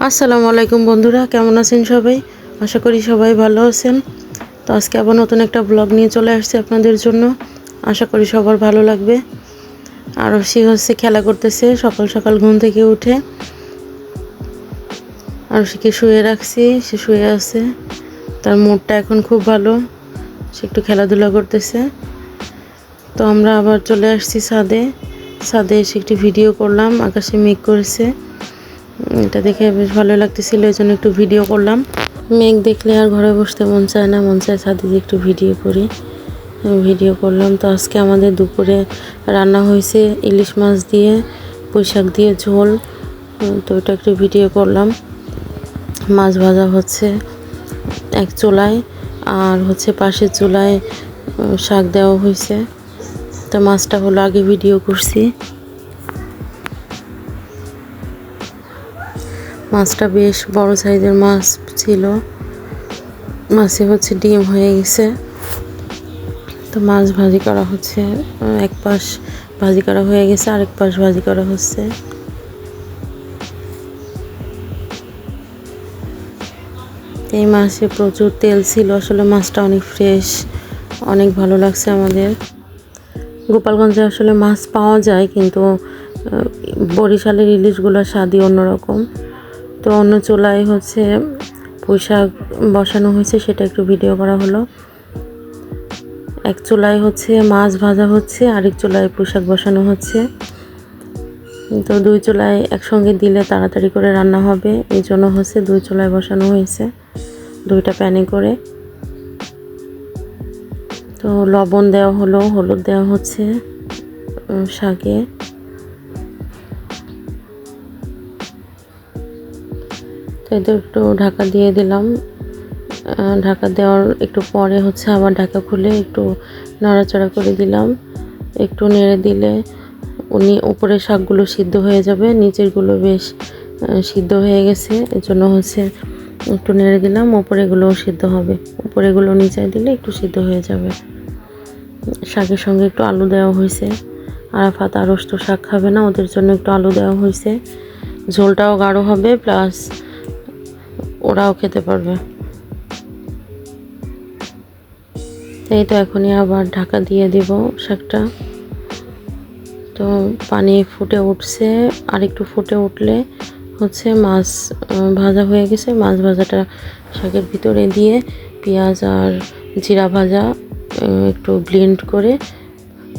আসসালামু আলাইকুম বন্ধুরা, কেমন আছেন সবাই? আশা করি সবাই ভালো আছেন। তো আজকে আবার নতুন একটা ব্লগ নিয়ে চলে আসছি আপনাদের জন্য। আশা করি সবার ভালো লাগবে। আর সে খেলা করতেছে সকাল সকাল ঘুম থেকে উঠে। আর সেকে শুয়ে রাখছি, সে শুয়ে আছে। তার মুডটা এখন খুব ভালো, সে একটু খেলাধুলা করতেছে। তো আমরা আবার চলে আসছি ছাদে এসে একটি ভিডিও করলাম। আকাশে মেঘ করেছে, এটা দেখে বেশ ভালো লাগতেছিল, এই জন্য একটু ভিডিও করলাম। মেঘ দেখলে আর ঘরে বসতে মন চায় না, মন চায় ছাদে একটু ভিডিও করি। ভিডিও করলাম। তো আজকে আমাদের দুপুরে রান্না হয়েছে ইলিশ মাছ দিয়ে পুঁই শাক দিয়ে ঝোল। তো এটা একটু ভিডিও করলাম। মাছ ভাজা হচ্ছে এক চুলায়, আর পাশের চুলায় শাক দেওয়া হয়েছে। তো মাছটা হলো আগে ভিডিও করছি। মাছটা বেশ বড় সাইজের মাছ ছিল। মাছে ডিম হয়ে গেছে। তো মাছ ভাজি করা হচ্ছে, এক পাশ ভাজি করা হয়ে গেছে, আরেক পাশ ভাজি করা হচ্ছে। এই মাছে প্রচুর তেল ছিল, আসলে মাছটা অনেক ফ্রেশ, অনেক ভালো লাগছে আমাদের। গোপালগঞ্জে আসলে মাছ পাওয়া যায়, কিন্তু বরিশালের ইলিশগুলোর স্বাদই অন্যরকম। তো অন্য চুলায় পুঁই শাক বসানো হয়েছে, সেটা একটু ভিডিও করা হলো। এক চুলায় মাছ ভাজা হচ্ছে, আরেক চুলায় পুঁই শাক বসানো হচ্ছে। তো দুই চুলায় একসঙ্গে দিলে তাড়াতাড়ি করে রান্না হবে, এই জন্য দুই চুলায় বসানো হয়েছে, দুইটা প্যানে করে। তো লবণ দেওয়া হলো, হলুদ দেওয়া হচ্ছে শাকে। তো এতে একটু ঢাকা দিয়ে দিলাম। ঢাকা দেওয়ার একটু পরে আবার ঢাকা খুলে একটু নাড়াচাড়া করে দিলাম। একটু নেড়ে দিলে উপরের শাকগুলো সিদ্ধ হয়ে যাবে, নিচেরগুলো বেশ সিদ্ধ হয়ে গেছে, এজন্য একটু নেড়ে দিলাম। উপরেগুলোও সিদ্ধ হবে, উপরেগুলো নিচে দিলে একটু সিদ্ধ হয়ে যাবে। শাকের সঙ্গে একটু আলু দেওয়া হয়েছে। আরাফাত আরশ তো শাক খাবে না, ওদের জন্য একটু আলু দেওয়া হয়েছে। ঝোলটাও গাঢ় হবে, প্লাস ওরাও খেতে পারবে। এই তো এখনই আবার ঢাকা দিয়ে দিব শাকটা। তো পানি ফুটে উঠছে, আর একটু ফুটে উঠলে মাছ ভাজা হয়ে গেছে। মাছ ভাজাটা শাকের ভিতরে দিয়ে পেঁয়াজ আর জিরা ভাজা একটু ব্লেন্ড করে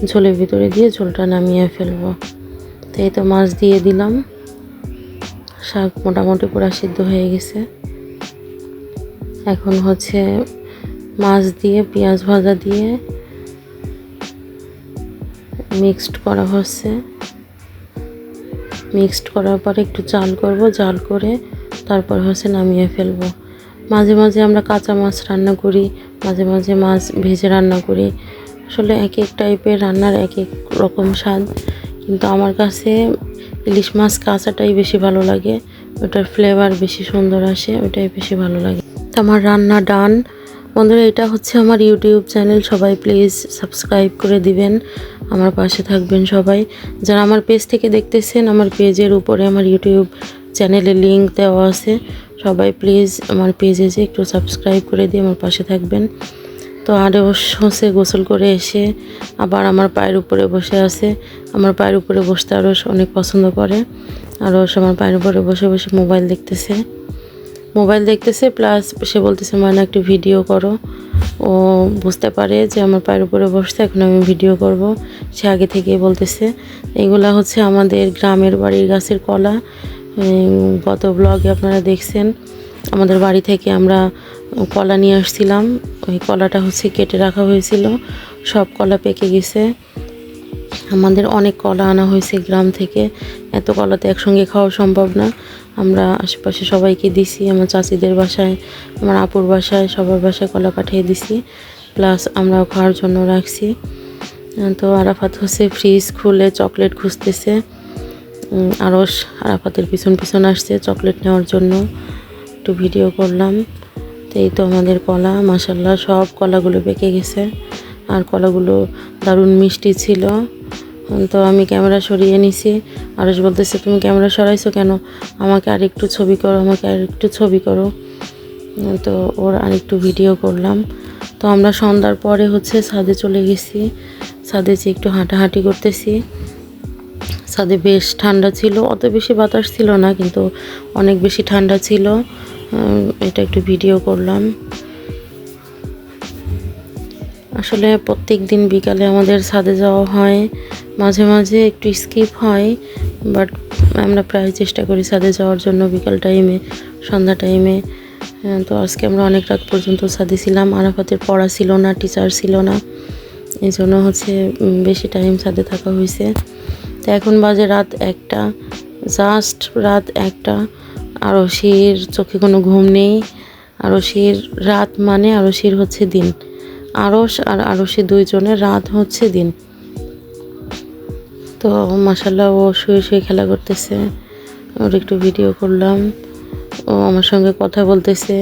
ঝোলের ভিতরে দিয়ে ঝোলটা নামিয়ে ফেলবো। তো এই তো মাছ দিয়ে দিলাম। শাক মোটামুটি পুরা সিদ্ধ হয়ে গেছে। এখন মাছ দিয়ে পেঁয়াজ ভাজা দিয়ে মিক্সড করা হচ্ছে। মিক্সড করার পরে একটু জাল করব, জাল করে তারপর নামিয়ে ফেলবো। মাঝে মাঝে আমরা কাঁচা মাছ রান্না করি, মাঝে মাঝে মাছ ভেজে রান্না করি। আসলে এক এক টাইপের রান্নার এক এক রকম স্বাদ, কিন্তু আমার কাছে ইলিশ মাছ কাঁচাটাই বেশি ভালো লাগে, ওটার ফ্লেভার বেশি সুন্দর আসে, ওটাই বেশি ভালো লাগে। তো আমার রান্না ডান বন্ধুরা। এটা আমার ইউটিউব চ্যানেল, সবাই প্লিজ সাবস্ক্রাইব করে দিবেন, আমার পাশে থাকবেন সবাই। যারা আমার পেজ থেকে দেখতেছেন, আমার পেজের উপরে আমার ইউটিউব চ্যানেলের লিঙ্ক দেওয়া আছে, সবাই প্লিজ আমার পেজে যে একটু সাবস্ক্রাইব করে দিয়ে আমার পাশে থাকবেন। তো আরও গোসল করে এসে আবার আমার পায়ের উপরে বসে আছে। আমার পায়ের উপরে বসতে আরও অনেক পছন্দ করে। আরও আমার পায়ের উপরে বসে বসে মোবাইল দেখতেছে, প্লাস সে বলতেছে মানে একটু ভিডিও করো। ও বুঝতে পারে যে আমার পায়ের উপরে বসতে, এখন আমি ভিডিও করব, সে আগে থেকেই বলতেছে। এগুলা আমাদের গ্রামের বাড়ির গাছের কলা। গত ব্লগে আপনারা দেখছেন, আমাদের বাড়ি থেকে আমরা কলা নিয়ে আসছিলাম। ওই কলাটা কেটে রাখা হয়েছিল, সব কলা পেকে গেছে। আমাদের অনেক কলা আনা হয়েছে গ্রাম থেকে, এত কলাতে একসঙ্গে খাওয়া সম্ভব না। আমরা আশেপাশে সবাইকে দিছি, আমার চাচিদের বাসায়, আমার আপুর বাসায়, সবার বাসায় কলা পাঠিয়ে দিছি, প্লাস আমরাও খাওয়ার জন্য রাখছি। তো আরাফাত ফ্রিজ খুলে চকলেট খুঁজতেছে। আরাফাতের পিছন আসছে চকলেট নেওয়ার জন্য, একটু ভিডিও করলাম। তো এই তো আমাদের কলা, মাশাল্লাহ সব কলাগুলো পেকে গেছে, আর কলাগুলো দারুণ মিষ্টি ছিল, তো আমি ক্যামেরা সরিয়ে নিছি। আরশ বলতেছে তুমি ক্যামেরা সরাইছো কেন, আমাকে আরেকটু ছবি করো, আমাকে আরেকটু ছবি করো। তো ওর আরেকটু ভিডিও করলাম। তো আমরা সন্ধ্যার পরে হচ্ছে ছাদে চলে গেছি। ছাদে যে একটু হাঁটাহাঁটি করতেছি। ছাদে বেশ ঠান্ডা ছিল, অত বেশি বাতাস ছিল না, কিন্তু অনেক বেশি ঠান্ডা ছিল। এটা একটু ভিডিও করলাম। আসলে প্রত্যেক দিন বিকালে আমাদের ছাদে যাওয়া হয়, মাঝে মাঝে একটু স্কিপ হয়, বাট আমরা প্রায় চেষ্টা করি ছাদে যাওয়ার জন্য বিকাল টাইমে, সন্ধ্যা টাইমে। তো আজকে আমরা অনেক রাত পর্যন্ত ছাদে ছিলাম। আরাফাতের পড়া ছিল না, টিচার ছিল না, এই জন্য হচ্ছে বেশি টাইম ছাদে থাকা হয়েছে। তো এখন বাজে রাত 1টা, জাস্ট রাত 1টা। আরশির চোখে কোনো ঘুম নেই। আরশির রাত মানে আরশির হচ্ছে দিন। আরশ আর আরশি দুইজনের রাত হচ্ছে দিন। তো মাশাআল্লাহ ও শুয়ে শুয়ে খেলা করতেছে। ওর একটু ভিডিও করলাম। ও আমার সঙ্গে কথা বলতেছে।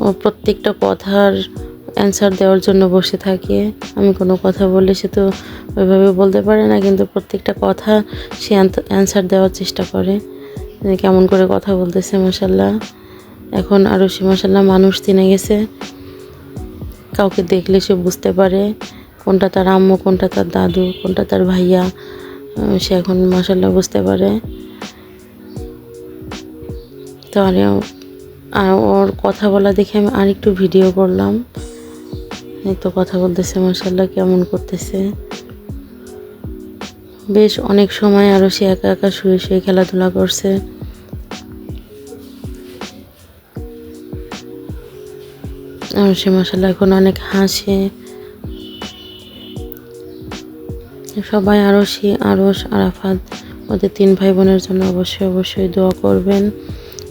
ও প্রত্যেকটা কথার অ্যান্সার দেওয়ার জন্য বসে থাকে। আমি কোনো কথা বললে সে তো ওইভাবে বলতে পারে না, কিন্তু প্রত্যেকটা কথা সে অ্যান্সার দেওয়ার চেষ্টা করে। কেমন করে কথা বলতেছে মাশাআল্লাহ। এখন আরশি মাশাআল্লাহ মানুষ চিনে গেছে। কাউকে দেখলে সে বুঝতে পারে কোনটা তার আম্মু, কোনটা তার দাদু, কোনটা তার ভাইয়া। সে এখন মাশাআল্লাহ বুঝতে পারে। তো আর ওর কথা বলা দেখে আমি আরেকটু ভিডিও করলাম। এই তো কথা বলতেছে মাশাআল্লাহ, কেমন করতেছে। বেশ অনেক সময় আরও সে একা একা শুয়ে শুয়ে খেলাধুলা করছে। আর সে মাশাআল্লাহ এখন অনেক হাসে। সবাই আরশি, আরশ, আরাফাত ওদের 3 ভাই বোনের জন্য অবশ্যই অবশ্যই দোয়া করবেন।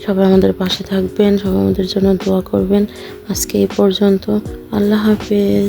সবাই আমাদের পাশে থাকবেন, সবাই আমাদের জন্য দোয়া করবেন। আজকে এই পর্যন্ত। আল্লাহ হাফেজ।